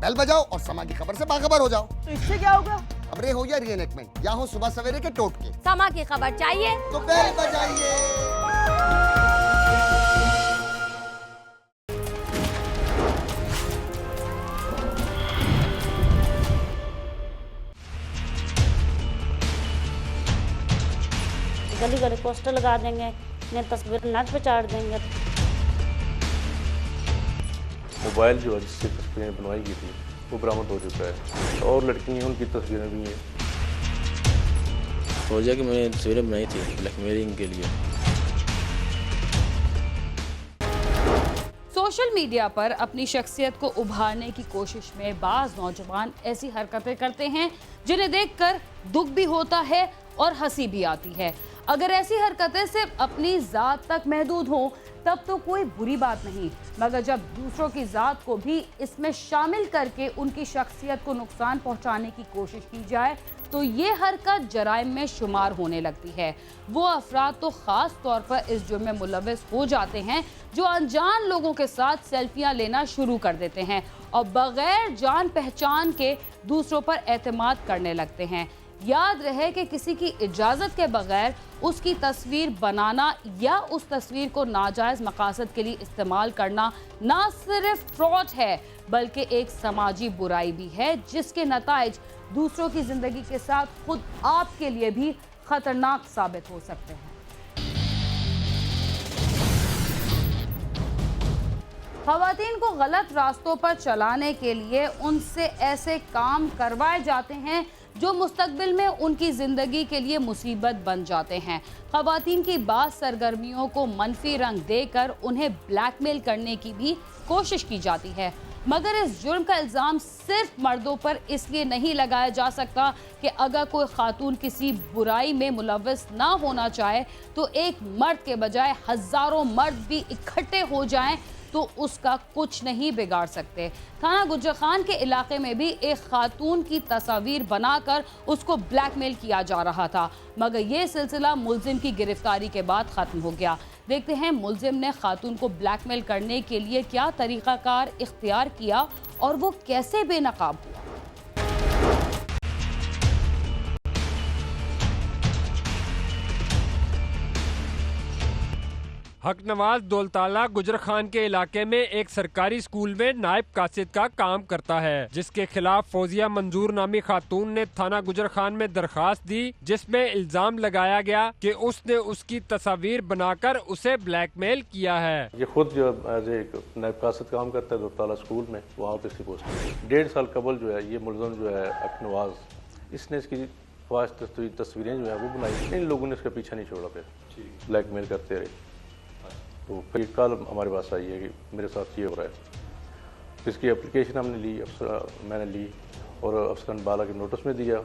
Bell बजाओ और समा की खबर से बाखबर हो जाओ। तो इससे क्या होगा? खबरें हो या रीएनेक्टमेंट या हो सुबह सवेरे के टोटके, समा की खबर चाहिए तो बेल बजाइए। गली गली पोस्टर लगा देंगे, नई तस्वीर नेट पे चाट देंगे। मोबाइल जो है जिससे तस्वीरें बनवाई गई थी वो बरामद हो चुका है और लड़की हैं उनकी तस्वीरें भी हैं। फौजिया की मैंने तस्वीरें बनाई थी ब्लैकमेलिंग के लिए। सोशल मीडिया पर अपनी शख्सियत को उभारने की कोशिश में बाज नौजवान ऐसी हरकतें करते हैं जिन्हें देखकर दुख भी होता है और हंसी भी आती है। अगर ऐसी हरकतें सिर्फ अपनी ज़ात तक महदूद हों तब तो कोई बुरी बात नहीं, मगर जब दूसरों की ज़ात को भी इसमें शामिल करके उनकी शख्सियत को नुकसान पहुंचाने की कोशिश की जाए तो ये हरकत जराइम में शुमार होने लगती है। वो अफराद तो ख़ास तौर पर इस जुर्म में मुलव्वस हो जाते हैं जो अनजान लोगों के साथ सेल्फियां लेना शुरू कर देते हैं और बग़ैर जान पहचान के दूसरों पर एतमाद करने लगते हैं। याद रहे कि किसी की इजाज़त के बगैर उसकी तस्वीर बनाना या उस तस्वीर को नाजायज़ मकासद के लिए इस्तेमाल करना ना सिर्फ फ्रॉड है बल्कि एक समाजी बुराई भी है जिसके नताइज दूसरों की ज़िंदगी के साथ खुद आपके लिए भी खतरनाक साबित हो सकते हैं। ख़वातीन को गलत रास्तों पर चलाने के लिए उनसे ऐसे काम करवाए जाते हैं जो मुस्तकबिल में उनकी ज़िंदगी के लिए मुसीबत बन जाते हैं। ख़वातीन की बाज़ सरगर्मियों को मनफी रंग देकर उन्हें ब्लैकमेल करने की भी कोशिश की जाती है, मगर इस जुर्म का इल्ज़ाम सिर्फ मर्दों पर इसलिए नहीं लगाया जा सकता कि अगर कोई खातून किसी बुराई में मुलव्वस ना होना चाहे तो एक मर्द के बजाय हज़ारों मर्द भी इकट्ठे हो जाएं तो उसका कुछ नहीं बिगाड़ सकते। थाना गुजर खान के इलाके में भी एक खातून की तस्वीर बनाकर उसको ब्लैकमेल किया जा रहा था, मगर ये सिलसिला मुलजिम की गिरफ्तारी के बाद ख़त्म हो गया। देखते हैं मुलजिम ने खातून को ब्लैकमेल करने के लिए क्या तरीक़ाकार इख्तियार किया और वो कैसे बेनकाब हुआ। हक नवाज दौलताला गुजर खान के इलाके में एक सरकारी स्कूल में नायब कासिद का काम करता है, जिसके खिलाफ फौजिया मंजूर नामी खातून ने थाना गुजर खान में दरखास्त दी जिसमें इल्जाम लगाया गया कि उसने उसकी तस्वीर बनाकर उसे ब्लैकमेल किया है। ये खुद जो एज एक नायब कासिद काम करता है दौलताला स्कूल में, वहाँ पर इसकी पोस्ट है। 1.5 साल कबल जो है ये मुलज़म जो है हक नवाज, इसने इसकी ख्वाहिश तस्वीरें जो है वो बनाई। इन लोगों ने इसका पीछा नहीं छोड़ा, फिर ब्लैकमेल करते रहे। तो फिर कल हमारे पास आई है कि मेरे साथ ये हो रहा है। इसकी एप्लीकेशन हमने ली, मैंने ली और अफसर बाला के नोटिस में दिया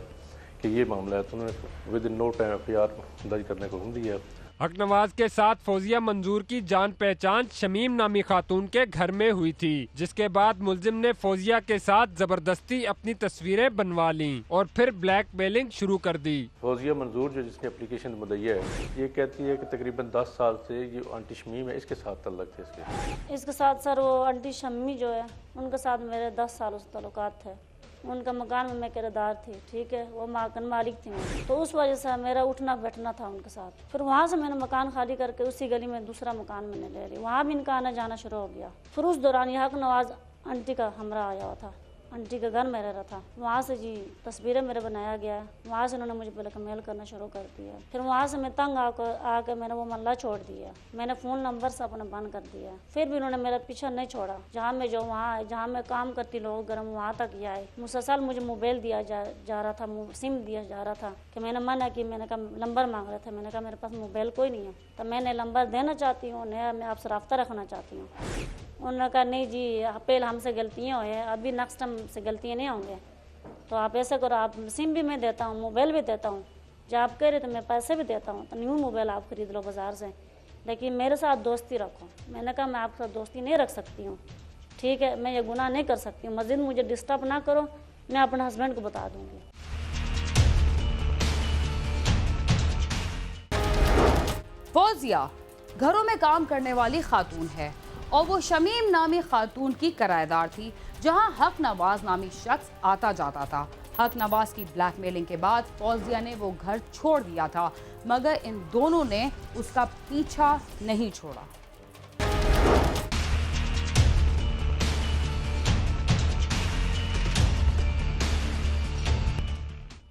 कि ये मामला है, तो उन्होंने within no time FIR दर्ज करने को हुक्म दिया। हक नवाज के साथ फौजिया मंजूर की जान पहचान शमीम नामी खातून के घर में हुई थी, जिसके बाद मुलजिम ने फौजिया के साथ जबरदस्ती अपनी तस्वीरें बनवा ली और फिर ब्लैकमेलिंग शुरू कर दी। फौजिया मंजूर जो जिसने एप्लीकेशन मुदैया है, ये कहती है कि तकरीबन 10 साल से ये आंटी शमीम है, इसके साथ तल्लक थे। इसके साथ सर वो आंटी शम्मी जो है उनके साथ मेरे 10 सालों से ताल्लुकात थे। उनका मकान में मैं किराएदार थी, ठीक है, वो मकान मालिक थी, तो उस वजह से मेरा उठना बैठना था उनके साथ। फिर वहाँ से मैंने मकान खाली करके उसी गली में दूसरा मकान मैंने ले लिया, वहाँ भी इनका आना जाना शुरू हो गया। फिर उस दौरान हक नवाज आंटी का हमरा आया हुआ था, आंटी के घर में रह रहा था, वहाँ से जी तस्वीरें मेरे बनाया गया, वहाँ से उन्होंने मुझे ब्लैकमेल करना शुरू कर दिया। फिर वहाँ से मैं तंग आकर मैंने वो मल्ला छोड़ दिया, मैंने फ़ोन नंबर से अपना बंद कर दिया। फिर भी उन्होंने मेरा पीछा नहीं छोड़ा, जहाँ मैं जो वहाँ जहाँ मैं काम करती लोग गर्म वहाँ तक ही आए। मुसलसल मुझे मोबाइल दिया जा रहा था, सिम दिया जा रहा था कि मैंने मना की, मैंने कहा नंबर मांग रहे थे, मैंने कहा मेरे पास मोबाइल कोई नहीं है, तो मैंने नंबर देना चाहती हूँ, मैं आपसे रब्ता रखना चाहती हूँ। उन्होंने कहा नहीं जी पहले हमसे गलतियाँ हुई हैं, अभी नेक्स्ट टाइम से गलतियाँ नहीं होंगे, तो आप ऐसा करो, आप सिम भी मैं देता हूँ, मोबाइल भी देता हूँ, जब आप कह रहे तो मैं पैसे भी देता हूँ, तो न्यू मोबाइल आप खरीद लो बाज़ार से, लेकिन मेरे साथ दोस्ती रखो। मैंने कहा मैं आपके साथ दोस्ती नहीं रख सकती हूँ, ठीक है, मैं ये गुनाह नहीं कर सकती हूँ, मज़ीद मुझे डिस्टर्ब ना करो, मैं अपने हस्बैंड को बता दूँगी। फौजिया घरों में काम करने वाली खातून है और वो शमीम नामी खातून की किराएदार थी, जहां हक नवाज नामी शख्स आता जाता था। हक नवाज की ब्लैकमेलिंग के बाद फौजिया ने वो घर छोड़ दिया था, मगर इन दोनों ने उसका पीछा नहीं छोड़ा।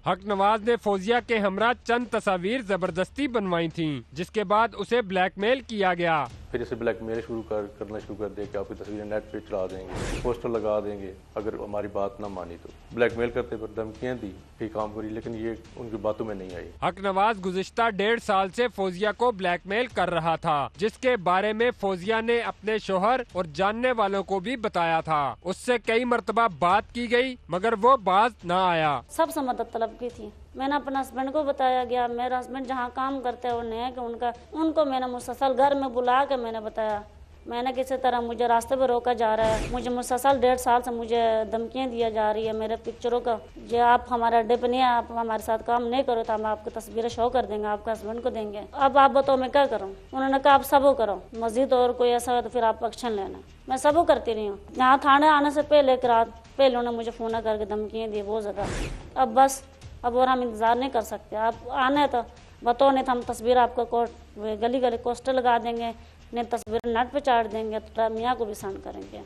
हक नवाज ने फौजिया के हमरा चंद तस्वीर जबरदस्ती बनवाई थीं, जिसके बाद उसे ब्लैकमेल किया गया। फिर इसे ब्लैकमेल करना शुरू कर दिया कि आपकी तस्वीरें नेट पे चढ़ा देंगे, पोस्टर लगा देंगे, अगर हमारी बात ना मानी तो ब्लैकमेल करते, फिर धमकियां दी, कई काम करी, लेकिन ये उनकी बातों में नहीं आई। हक नवाज गुज़िश्ता 1.5 साल से फौजिया को ब्लैकमेल कर रहा था, जिसके बारे में फौजिया ने अपने शोहर और जानने वालों को भी बताया था। उससे कई मर्तबा बात की गई, मगर वो बाज न आया। सबसे मदद तलब की थी। मैंने अपने हस्बैंड को बताया गया, मेरा हस्बैंड जहाँ काम करते हैं उन्हें कि उनको मैंने मुसलसल घर में बुला के मैंने बताया, मैंने किसी तरह मुझे रास्ते पर रोका जा रहा है, मुझे मुसलसल 1.5 साल से मुझे धमकियाँ दिया जा रही है मेरे पिक्चरों का, जो आप हमारे अड्डे पे नहीं है, आप हमारे साथ काम नहीं करो तो हम आपकी तस्वीरें शो कर देंगे, आपके हस्बैंड को देंगे। अब आप बताओ मैं क्या करूँ? उन्होंने कहा आप सबो करो, मस्जिद और कोई ऐसा हो तो फिर आप एक्शन लेना। मैं सबो करती रही हूँ। यहाँ थाने आने से पहले एक रात पहले उन्होंने मुझे फ़ोन करके धमकियाँ दी बहुत ज़्यादा। अब बस अब और हम इंतज़ार नहीं कर सकते, आप आने तो बताओ, नहीं तो हम तस्वीर आपको गली गली पोस्टर लगा देंगे, नहीं तस्वीर नेट पे चाट देंगे, तो मियाँ को भी सेंड करेंगे।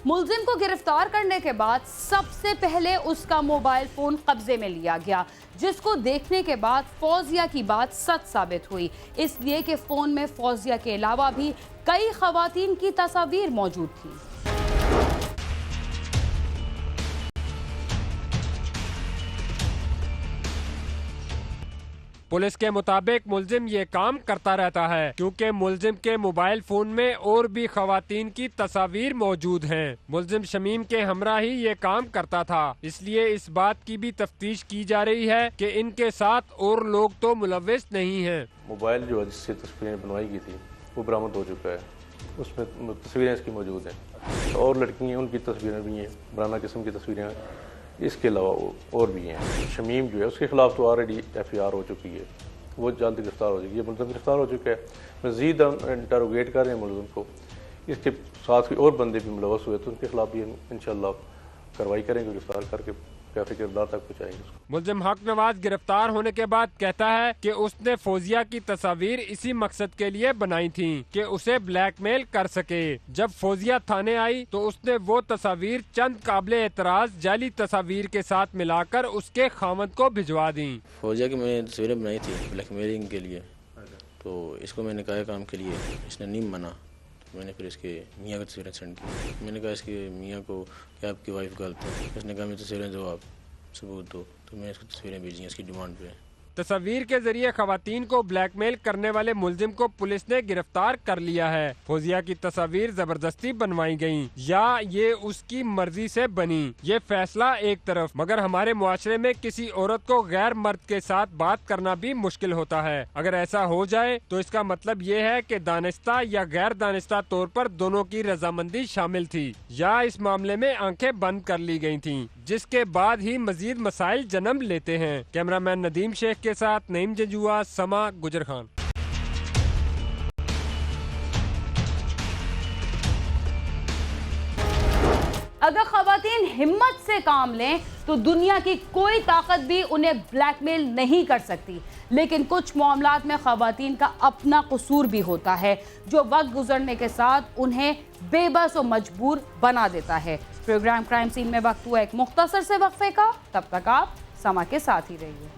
मुलजिम को गिरफ्तार करने के बाद सबसे पहले उसका मोबाइल फोन कब्जे में लिया गया, जिसको देखने के बाद फौजिया की बात सच साबित हुई, इसलिए कि फोन में फौजिया के अलावा भी कई खवातीन की तस्वीर मौजूद थी। पुलिस के मुताबिक मुलजिम ये काम करता रहता है, क्योंकि मुलजिम के मोबाइल फोन में और भी खवातीन की तस्वीर मौजूद हैं। मुलजिम शमीम के हमरा ही ये काम करता था, इसलिए इस बात की भी तफ्तीश की जा रही है कि इनके साथ और लोग तो मुलव्विस नहीं हैं। मोबाइल जो है जिससे तस्वीरें बनवाई गई थी वो बरामद हो चुका है, उसमें तस्वीरें इसकी मौजूद हैं और लड़कियाँ उनकी तस्वीरें भी हैं, बराना किस्म की तस्वीरें, इसके अलावा और भी हैं। शमीम जो है उसके खिलाफ तो ऑलरेडी FIR हो चुकी है, वो जल्द गिरफ्तार हो जाएगी। ये मुलजिम गिरफ्तार हो चुका है, मज़ीद हम इंटरोगेट कर रहे हैं मुलजिम को, इसके साथ कोई और बंदे भी मुलव्वस हुए तो उनके खिलाफ भी इंशाल्लाह कार्रवाई करेंगे, गिरफ्तार करके कैफे किरदार तक पहुँचाएंगे उसको। मुलजिम हक नवाज गिरफ्तार होने के बाद कहता है कि उसने फौजिया की तस्वीर इसी मकसद के लिए बनाई थी कि उसे ब्लैकमेल कर सके। जब फौजिया थाने आई तो उसने वो तस्वीर चंद काबिले एतराज जाली तस्वीर के साथ मिलाकर उसके खामद को भिजवा दी। फौजिया की मैंने तस्वीरें बनाई थी ब्लैकमेलिंग के लिए, तो इसको मैंने कहा काम के लिए, इसने नहीं माना, तो मैंने फिर इसके मियाँ को तस्वीरें सेंड की। मैंने कहा इसके मियाँ को कि आपकी वाइफ गलत है, इसने कहा मेरी तस्वीरें दो, आप सबूत दो, तो मैंने इसको तस्वीरें भेजी हैं इसकी डिमांड पे। तस्वीर के जरिए खवातीन को ब्लैकमेल करने वाले मुलजिम को पुलिस ने गिरफ्तार कर लिया है। फौजिया की तस्वीर जबरदस्ती बनवाई गयी या ये उसकी मर्जी से बनी, ये फैसला एक तरफ, मगर हमारे मुआशरे में किसी औरत को गैर मर्द के साथ बात करना भी मुश्किल होता है। अगर ऐसा हो जाए तो इसका मतलब ये है कि दानिस्ता या गैर दानिस्ता तौर पर दोनों की रजामंदी शामिल थी या इस मामले में आंखें बंद कर ली गयी थी, जिसके बाद ही मजीद मसाइल जन्म लेते हैं। कैमरामैन नदीम शेख के साथ नईम जंजुआ, समा, गुजर खान। अगर खवातीन हिम्मत से काम लें तो दुनिया की कोई ताकत भी उन्हें ब्लैकमेल नहीं कर सकती, लेकिन कुछ मामलात में खवातीन का अपना कसूर भी होता है, जो वक्त गुजरने के साथ उन्हें बेबस और मजबूर बना देता है। प्रोग्राम क्राइम सीन में वक्त हुआ एक मुख्तसर से वक्फे का, तब तक आप समा के साथ ही रहिए।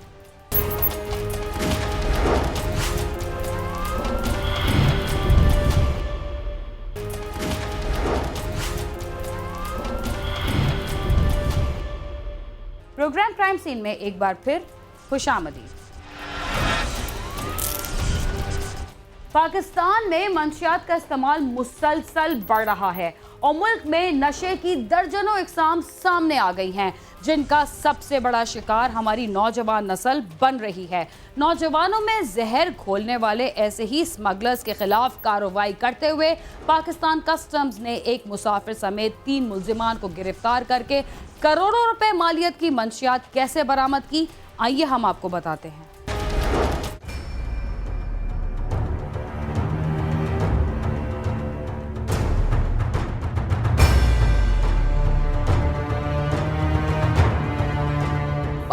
प्रोग्राम क्राइम सीन में एक बार फिर खुशामदीद। पाकिस्तान में मंशियात का इस्तेमाल मुसलसल बढ़ रहा है और मुल्क में नशे की दर्जनों इकसाम सामने आ गई हैं, जिनका सबसे बड़ा शिकार हमारी नौजवान नस्ल बन रही है। नौजवानों में जहर घोलने वाले ऐसे ही स्मगलर्स के खिलाफ कार्रवाई करते हुए पाकिस्तान कस्टम्स ने एक मुसाफिर समेत 3 मुलजिमान को गिरफ्तार करके करोड़ों रुपए मालियत की मंशियात कैसे बरामद की, आइए हम आपको बताते हैं।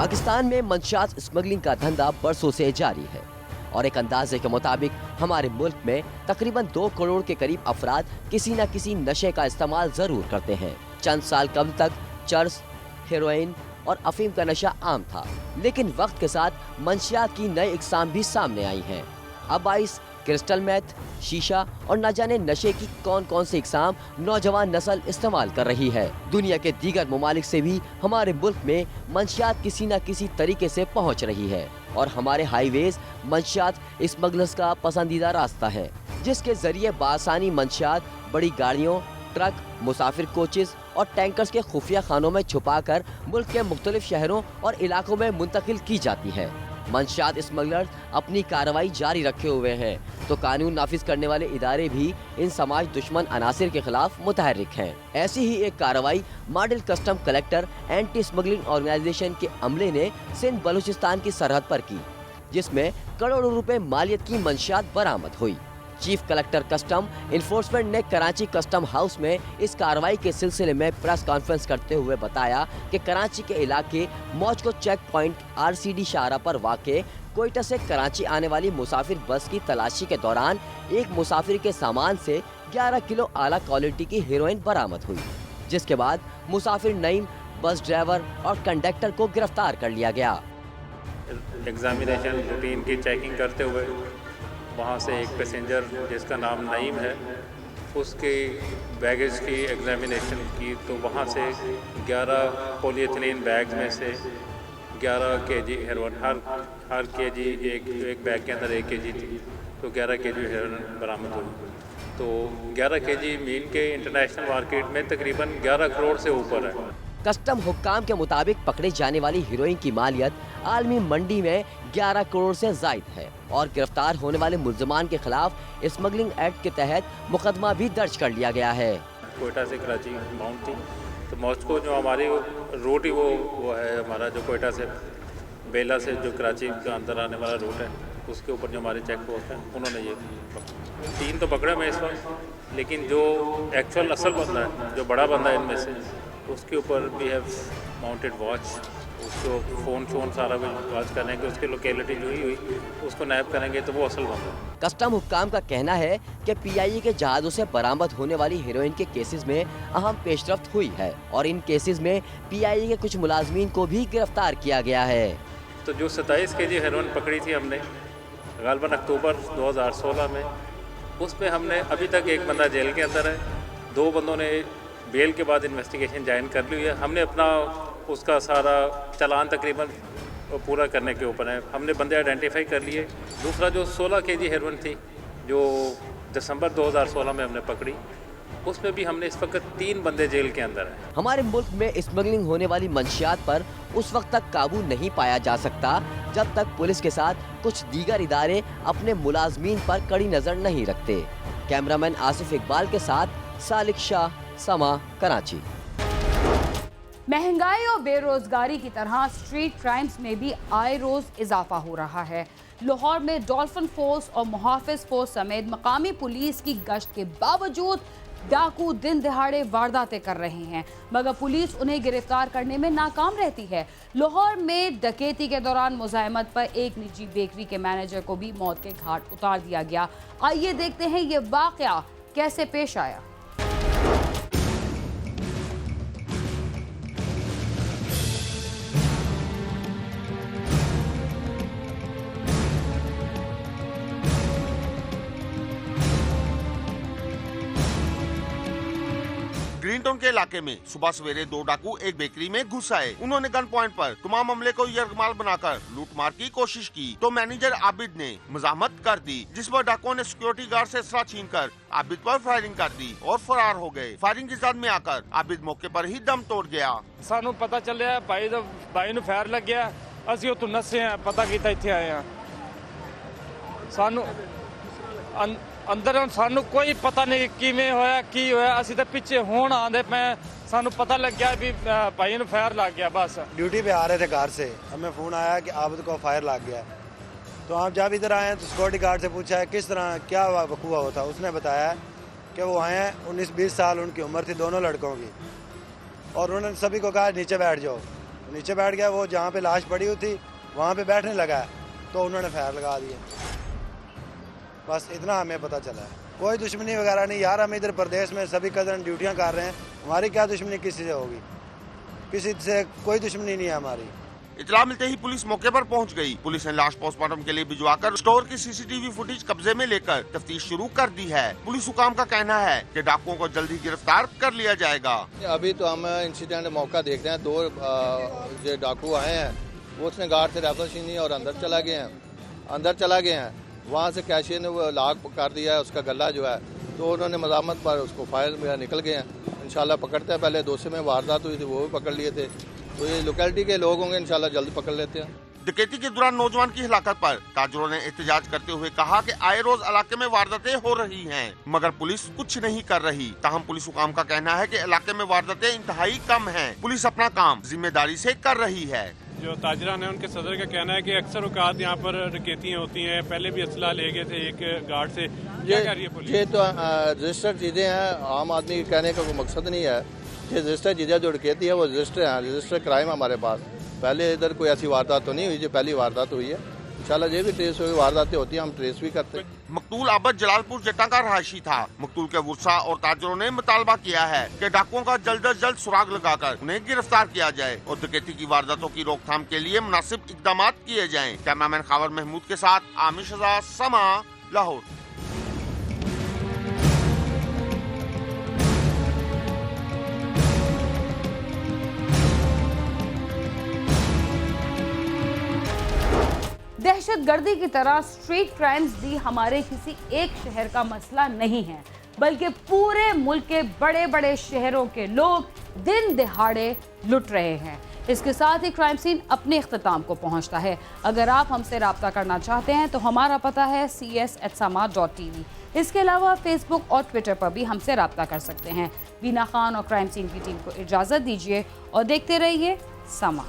पाकिस्तान में मंशियात स्मगलिंग का धंधा बरसों से जारी है और एक अंदाजे के मुताबिक हमारे मुल्क में तकरीबन 2 करोड़ के करीब अफराद किसी न किसी नशे का इस्तेमाल जरूर करते हैं। चंद साल कबल तक चरस, हेरोइन और अफीम का नशा आम था, लेकिन वक्त के साथ मंशियात की नई इकसाम भी सामने आई हैं। अब आइस, क्रिस्टल मेथ, शीशा और न जाने नशे की कौन कौन सी इकसाम नौजवान नस्ल इस्तेमाल कर रही है। दुनिया के दीगर ममालिक से भी हमारे मुल्क में मंशियात किसी न किसी तरीके से पहुंच रही है और हमारे हाईवेज मंशियात स्मगलर्स का पसंदीदा रास्ता है, जिसके जरिए बासानी मंशियात बड़ी गाड़ियों, ट्रक, मुसाफिर कोचेस और टैंकर्स के खुफिया खानों में छुपाकर मुल्क के मुख्तलिफ शहरों और इलाकों में मुंतकिल की जाती है। मंशियात स्मगलर्स अपनी कार्रवाई जारी रखे हुए हैं, तो कानून नाफिज करने वाले इदारे भी इन समाज दुश्मन अनासिर के खिलाफ मुतहर्रिक हैं। ऐसी ही एक कार्रवाई model custom collector anti smuggling organisation के अमले ने सिंध बलूचिस्तान की सरहद पर की, जिसमें करोड़ों रुपए मालियत की मंशियात बरामद हुई। चीफ कलेक्टर कस्टम इन्फोर्समेंट ने कराची कस्टम हाउस में इस कार्रवाई के सिलसिले में प्रेस कॉन्फ्रेंस करते हुए बताया कि कराची के इलाके मौजको चेक पॉइंट RCD शाहरा पर वाक़े कोयटा से कराची आने वाली मुसाफिर बस की तलाशी के दौरान एक मुसाफिर के सामान से 11 किलो आला क्वालिटी की हेरोइन बरामद हुई, जिसके बाद मुसाफिर नईम, बस ड्राइवर और कंडक्टर को गिरफ्तार कर लिया गया। एग्जामिनेशन रूटीन की चेकिंग करते हुए वहाँ से एक पैसेंजर जिसका नाम नईम है, उसके बैगेज की एग्जामिनेशन की तो वहाँ से 11 पॉलीएथिलीन बैग में से 11 kg हेरोइन, हर kg एक बैग के अंदर 1 kg थी, तो 11 kg हेरोइन बरामद हुई। तो 11 kg मीन के इंटरनेशनल मार्केट में तकरीबन 11 करोड़ से ऊपर है। कस्टम हुक्काम के मुताबिक पकड़े जाने वाली हीरोइन की मालियत आलमी मंडी में 11 करोड़ से जायद है और गिरफ्तार होने वाले मुल्ज़िमान के खिलाफ स्मगलिंग एक्ट के तहत मुकदमा भी दर्ज कर लिया गया है। कोयटा से कराची बाउंड थी, तो मॉस्को जो हमारी रूट ही वो है हमारा, जो कोयटा से बेला से जो कराची के अंदर आने वाला रूट है, उसके ऊपर जो हमारे चेक पोस्ट हैं उन्होंने ये 3 तो पकड़े मैं इस वक्त, लेकिन जो एक्चुअल असल बंदा है, जो बड़ा बंदा है इनमें से, उसके ऊपर भी है माउंटेड वॉच, उसको फ़ोन सारा कुछ वॉच करेंगे, उसकी लोकेलिटी जो ही हुई उसको नैप करेंगे तो वो असल बंदा है। कस्टम हुक्काम का कहना है कि PIA के जहाज़ों से बरामद होने वाली हेरोइन के केसेस में अहम पेशरफ्त हुई है और इन केसेस में PIA के कुछ मुलाजमीन को भी गिरफ्तार किया गया है। तो जो 27 kg हेरोइन पकड़ी थी हमने गालबन अक्टूबर 2016 में, उसमें हमने अभी तक एक बंदा जेल के अंदर है, 2 बंदों ने बेल के बाद इन्वेस्टिगेशन ज्वाइन कर ली है। हमने अपना उसका सारा चालान तकरीबन पूरा करने के ऊपर है, हमने बंदे आइडेंटिफाई कर लिए। दूसरा जो 16 kg हेरोइन थी जो दिसंबर 2016 में हमने पकड़ी, उसमें भी हमने इस वक्त 3 बंदे जेल के अंदर हैं। हमारे मुल्क में स्मगलिंग होने वाली मंशियात पर उस वक्त तक काबू नहीं पाया जा सकता जब तक पुलिस के साथ कुछ दीगर इदारे अपने मुलाजमीन पर कड़ी नजर नहीं रखते। कैमरामैन आसिफ इकबाल के साथ सालिक शाह, समा, कराची। महंगाई और बेरोजगारी की तरह स्ट्रीट क्राइम्स में भी आए रोज इजाफा हो रहा है। लाहौर में डॉल्फिन फोर्स और मुहाफिज फोर्स समेत मकामी पुलिस की गश्त के बावजूद डाकू दिन दिहाड़े वारदातें कर रहे हैं, मगर पुलिस उन्हें गिरफ्तार करने में नाकाम रहती है। लाहौर में डकैती के दौरान मुजाहिमत पर एक निजी बेकरी के मैनेजर को भी मौत के घाट उतार दिया गया। आइए देखते हैं ये वाकया कैसे पेश आया। ग्रीन टाउन के इलाके में सुबह सवेरे 2 डाकू एक बेकरी में घुस आए। उन्होंने गन पॉइंट पर तमाम अमले को यरगमाल बनाकर लूटमार की कोशिश की, तो मैनेजर आबिद ने मजामत कर दी, जिस पर डाकुओं ने सिक्योरिटी गार्ड से असला छीनकर आबिद पर फायरिंग कर दी और फरार हो गए। फायरिंग की जद में आकर आबिद मौके पर ही दम तोड़ गया। सानू पता चलिया भाई नूं फायर लग गया, असीं उत्थों नस्से हैं, पता कीता इत्थे आए हैं। सानू अंदर सानू कोई पता नहीं किवें होया की होया, असीं तो पिछे होण आंदे पे, सानू पता लग गया भी भाई नूं फायर लग गया। बस ड्यूटी पे आ रहे थे घर से, हमें फ़ोन आया कि आबिद को फायर लग गया। तो हम जब इधर आए तो सिक्योरिटी गार्ड से पूछा है किस तरह क्या वकूआ हुआ था। उसने बताया कि वो आए हैं, 19-20 साल उनकी उम्र थी, दोनों लड़कों की, और उन्होंने सभी को कहा नीचे बैठ जाओ। नीचे बैठ गया, वो जहाँ पे लाश पड़ी हुई थी वहाँ पे बैठने लगा है तो उन्होंने फायर लगा दिए। बस इतना हमें पता चला है, कोई दुश्मनी वगैरह नहीं यार। हम इधर प्रदेश में सभी कदर ड्यूटियाँ कर रहे हैं, हमारी क्या दुश्मनी किसी से होगी? किसी से कोई दुश्मनी नहीं है हमारी। इतला मिलते ही पुलिस मौके पर पहुंच गई। पुलिस ने लाश पोस्टमार्टम के लिए भिजवाकर स्टोर की सीसीटीवी फुटेज कब्जे में लेकर तफ्तीश शुरू कर दी है। पुलिस हुकाम का कहना है कि डाकुओं को जल्दी गिरफ्तार कर लिया जाएगा। अभी तो हम इंसिडेंट मौका देख रहे हैं, 2 जो डाकू आए हैं वो उसने गार्ड से राइफल छीनी और अंदर चला गए हैं। वहाँ से कैशियर ने वो लाक कर दिया है उसका गला जो है, तो उन्होंने मज़ामत पर उसको फायर में निकल गए हैं। इंशाल्लाह पकड़ते हैं, पहले दूसरे में वारदात हुई थी वो भी पकड़ लिए थे, तो ये लोकेलिटी के लोग होंगे, इंशाल्लाह जल्द पकड़ लेते हैं। डकैती के दौरान नौजवान की हिलाकत पर ताजरों ने एहतजाज करते हुए कहा कि आए रोज इलाके में वारदातें हो रही हैं, मगर पुलिस कुछ नहीं कर रही। ताहम पुलिस हुकाम का कहना है कि इलाके में वारदातें इंतहाई कम हैं। पुलिस अपना काम जिम्मेदारी से कर रही है। जो ताजरान है उनके सदर का कहना है कि अक्सर औकात यहाँ पर डकैतियाँ होती हैं, पहले भी असला ले गए थे एक गार्ड से। क्या कर रही है पुलिस? ये तो रजिस्टर्ड चीज़ें हैं, आम आदमी के कहने का कोई मकसद नहीं है। ये रजिस्टर्ड चीज़ें जो डकैती है वो रजिस्टर्ड क्राइम हमारे पास। पहले इधर कोई ऐसी वारदात तो नहीं हुई, जो पहली वारदात हुई है। इंशाल्लाह ये भी ट्रेस हुई, वारदातें होती हैं, हम ट्रेस भी करते हैं। मकतूल आबद जलालपुर जट्टा का रहायशी था। मकतूल के वर्षा और ताजरों ने मुतालबा किया है कि डाकुओं का जल्द अज जल्द सुराग लगाकर उन्हें गिरफ्तार किया जाए और डकैती की वारदातों की रोकथाम के लिए मुनासिब इकदाम किए जाएं। कैमरामैन खावर महमूद के साथ आमिर शजा, समा, लाहौर। दहशतगर्दी की तरह स्ट्रीट क्राइम्स भी हमारे किसी एक शहर का मसला नहीं है, बल्कि पूरे मुल्क के बड़े बड़े शहरों के लोग दिन दिहाड़े लुट रहे हैं। इसके साथ ही क्राइम सीन अपने इख्तिताम को पहुंचता है। अगर आप हमसे रब्ता करना चाहते हैं तो हमारा पता है cs@sama.tv। इसके अलावा फेसबुक और ट्विटर पर भी हमसे रब्ता कर सकते हैं। बीना खान और क्राइम सीन की टीम को इजाज़त दीजिए और देखते रहिए समा।